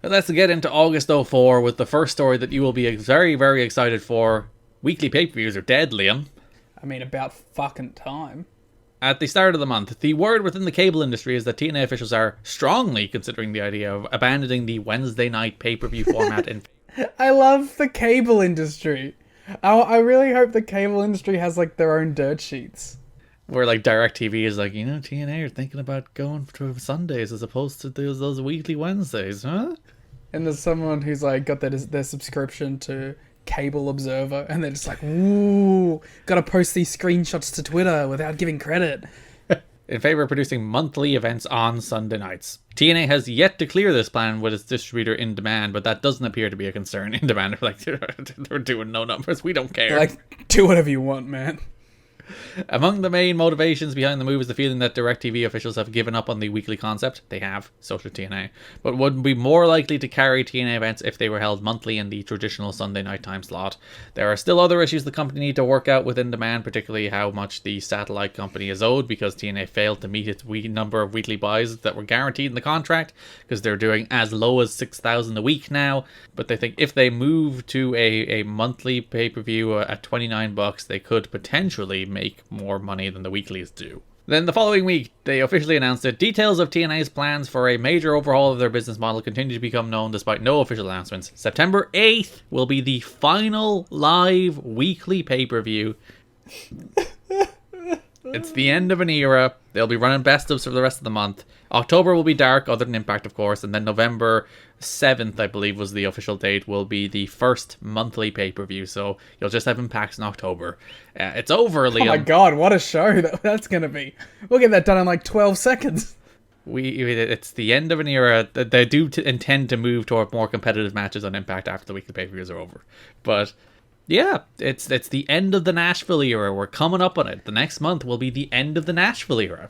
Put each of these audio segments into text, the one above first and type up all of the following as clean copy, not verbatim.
But let's get into August '04 with the first story that you will be very, very excited for. Weekly pay-per-views are dead, Liam. I mean, about fucking time. At the start of the month, the word within the cable industry is that TNA officials are strongly considering the idea of abandoning the Wednesday night pay-per-view format in... I love the cable industry. I really hope the cable industry has, like, their own dirt sheets. Where, like, DirecTV is like, TNA are thinking about going to Sundays as opposed to those weekly Wednesdays, huh? And there's someone who's, like, got their subscription to Cable Observer, and they're just like, ooh, gotta post these screenshots to Twitter without giving credit. In favor of producing monthly events on Sunday nights. TNA has yet to clear this plan with its distributor In Demand, but that doesn't appear to be a concern. In Demand, like, they're doing no numbers, we don't care. They're like, do whatever you want, man. Among the main motivations behind the move is the feeling that DirecTV officials have given up on the weekly concept. They have, so should TNA, but would be more likely to carry TNA events if they were held monthly in the traditional Sunday night time slot. There are still other issues the company need to work out with In Demand, particularly how much the satellite company is owed because TNA failed to meet its number of weekly buys that were guaranteed in the contract, because they're doing as low as 6,000 a week now. But they think if they move to a monthly pay-per-view at $29, they could potentially make more money than the weeklies do. Then the following week, they officially announced that details of TNA's plans for a major overhaul of their business model continue to become known despite no official announcements. September 8th will be the final live weekly pay-per-view. It's the end of an era. They'll be running best-ofs for the rest of the month. October will be dark, other than Impact, of course, and then November 7th, I believe, was the official date, will be the first monthly pay-per-view, so you'll just have Impacts in October. It's over, Liam. Oh my god, what a show that's gonna be. We'll get that done in like 12 seconds. It's the end of an era. They do intend to move toward more competitive matches on Impact after the weekly pay-per-views are over. But yeah, it's the end of the Nashville era. We're coming up on it. The next month will be the end of the Nashville era.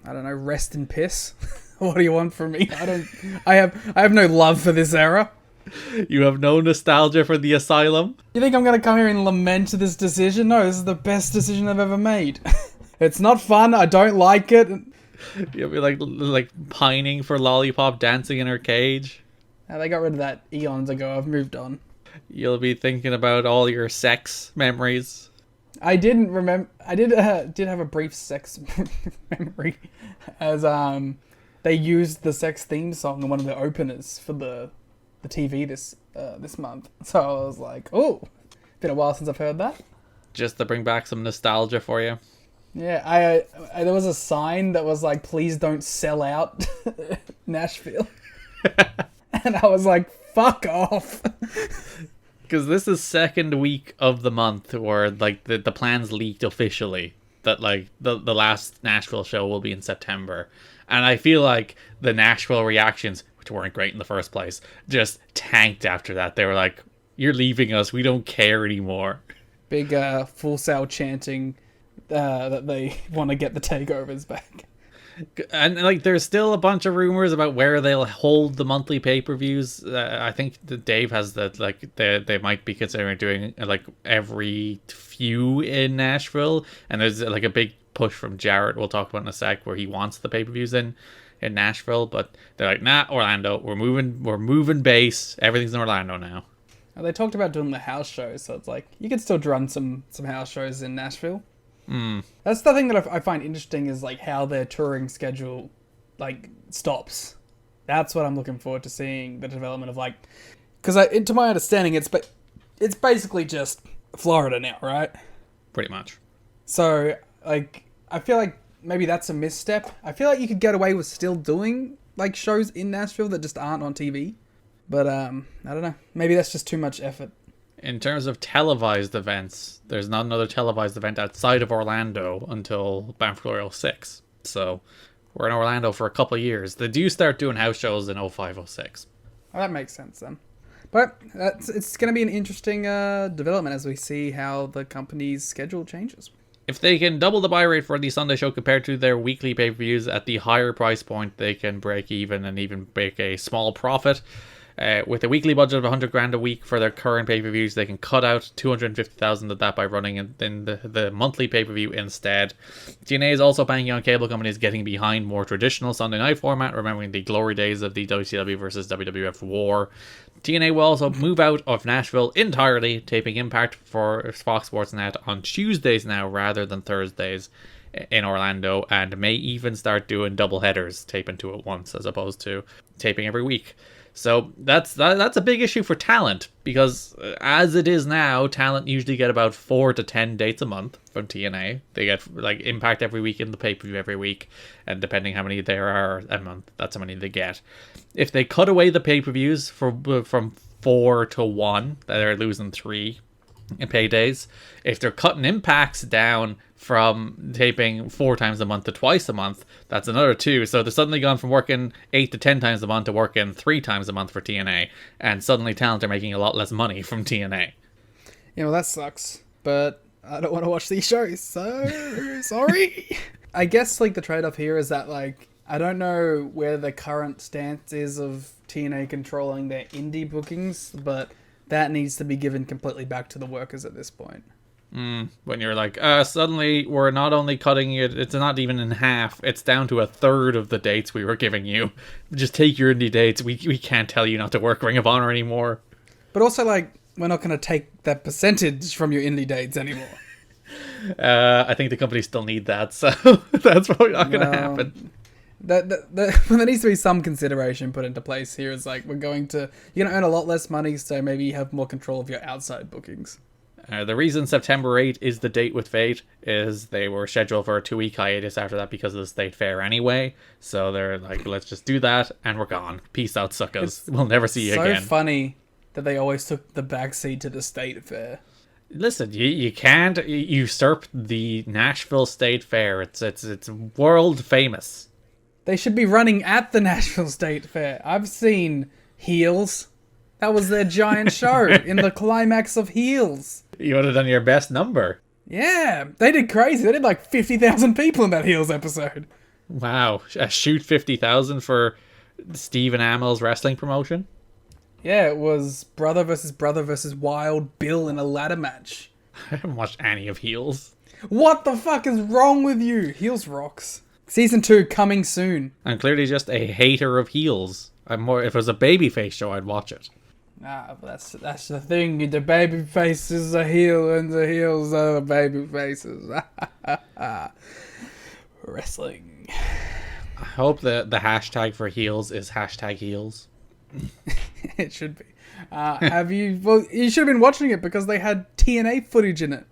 I don't know, rest in piss. What do you want from me? I have no love for this era. You have no nostalgia for the Asylum? You think I'm gonna come here and lament this decision? No, this is the best decision I've ever made. It's not fun, I don't like it. You'll be like pining for Lollipop dancing in her cage. They got rid of that eons ago, I've moved on. You'll be thinking about all your sex memories. I didn't remember. I did have a brief sex memory, as they used the sex theme song in one of the openers for the TV this month. So I was like, oh, been a while since I've heard that. Just to bring back some nostalgia for you. Yeah, I there was a sign that was like, please don't sell out Nashville, and I was like, fuck off. Because this is second week of the month where like the plans leaked officially that like the last Nashville show will be in September, and I feel like the Nashville reactions, which weren't great in the first place, just tanked after that. They were like, you're leaving us, we don't care anymore. Big Full Sail chanting that they want to get the takeovers back. And like, there's still a bunch of rumors about where they'll hold the monthly pay-per-views. I think that Dave has that, like, they might be considering doing like every few in Nashville, and there's like a big push from Jarrett we'll talk about in a sec where he wants the pay-per-views in Nashville, but they're like, nah, Orlando, we're moving base, everything's in Orlando now. They talked about doing the house shows, so it's like you could still run some house shows in Nashville. That's the thing that I find interesting, is like how their touring schedule like stops. That's what I'm looking forward to seeing, the development of, like, because to my understanding it's basically just Florida now, right? Pretty much. So like I feel like maybe that's a misstep. I feel like you could get away with still doing like shows in Nashville that just aren't on TV, but I don't know, maybe that's just too much effort. In terms of televised events, there's not another televised event outside of Orlando until Bound for Glory 06. So we're in Orlando for a couple of years. They do start doing house shows in 05-06. Oh, that makes sense then. But it's going to be an interesting development as we see how the company's schedule changes. If they can double the buy rate for the Sunday show compared to their weekly pay-per-views at the higher price point, they can break even and even make a small profit. With a weekly budget of 100 grand a week for their current pay-per-views, they can cut out 250,000 of that by running in the monthly pay-per-view instead. TNA is also banking on cable companies getting behind more traditional Sunday night format, remembering the glory days of the WCW versus WWF war. TNA will also move out of Nashville entirely, taping Impact for Fox Sports Net on Tuesdays now rather than Thursdays in Orlando, and may even start doing double headers, taping two at once as opposed to taping every week. So that's a big issue for talent, because as it is now, talent usually get about 4 to 10 dates a month from TNA. They get like Impact every week and the pay-per-view every week, and depending how many there are a month, that's how many they get. If they cut away the pay-per-views from 4 to 1, they're losing 3 in paydays. If they're cutting Impacts down from taping 4 times a month to twice a month, that's another 2. So they're suddenly gone from working 8 to 10 times a month to working 3 times a month for TNA, and suddenly talent are making a lot less money from TNA. Yeah, well, that sucks, but I don't want to watch these shows, so sorry. I guess like the trade-off here is that like I don't know where the current stance is of TNA controlling their indie bookings, but that needs to be given completely back to the workers at this point. When you're like, suddenly we're not only cutting it, it's not even in half, it's down to a third of the dates we were giving you. Just take your indie dates. We can't tell you not to work Ring of Honor anymore. But also, like, we're not going to take that percentage from your indie dates anymore. I think the companies still need that, so that's probably not going to happen. There needs to be some consideration put into place here. Is like, you're going to earn a lot less money, so maybe you have more control of your outside bookings. The reason September 8 is the date with Fate is they were scheduled for a 2-week hiatus after that because of the state fair anyway. So they're like, let's just do that and we're gone. Peace out, suckers. We'll never see you again. So funny that they always took the backseat to the state fair. Listen, you can't usurp the Nashville State Fair. It's world famous. They should be running at the Nashville State Fair. I've seen Heels. That was their giant show in the climax of Heels. You would have done your best number. Yeah, they did crazy. They did like 50,000 people in that Heels episode. Wow. Shoot 50,000 for Stephen Amell's wrestling promotion? Yeah, it was brother versus Wild Bill in a ladder match. I haven't watched any of Heels. What the fuck is wrong with you? Heels rocks. Season 2 coming soon. I'm clearly just a hater of Heels. If it was a babyface show, I'd watch it. Nah, but that's the thing. The baby face is a heel and the heels are the baby faces. Wrestling. I hope the hashtag for Heels is hashtag Heels. It should be. You should have been watching it because they had TNA footage in it.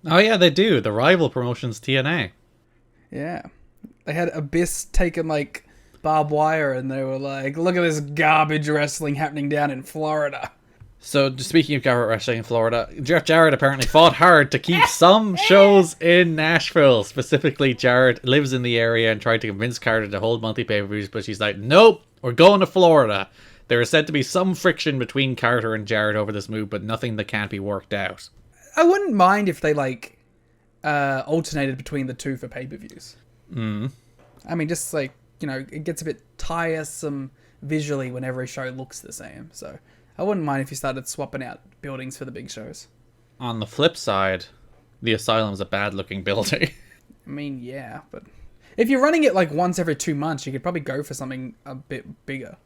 Oh yeah, they do. The rival promotion's TNA. Yeah. They had Abyss taking like barbed wire and they were like, look at this garbage wrestling happening down in Florida. So, speaking of Garrett wrestling in Florida, Jeff Jarrett apparently fought hard to keep some shows in Nashville. Specifically, Jarrett lives in the area and tried to convince Carter to hold monthly pay-per-views, but she's like, nope, we're going to Florida. There is said to be some friction between Carter and Jarrett over this move, but nothing that can't be worked out. I wouldn't mind if they alternated between the two for pay-per-views. I mean, just like, it gets a bit tiresome visually when every show looks the same. So I wouldn't mind if you started swapping out buildings for the big shows. On the flip side, the Asylum's a bad-looking building. I mean, yeah, but if you're running it like once every 2 months, you could probably go for something a bit bigger.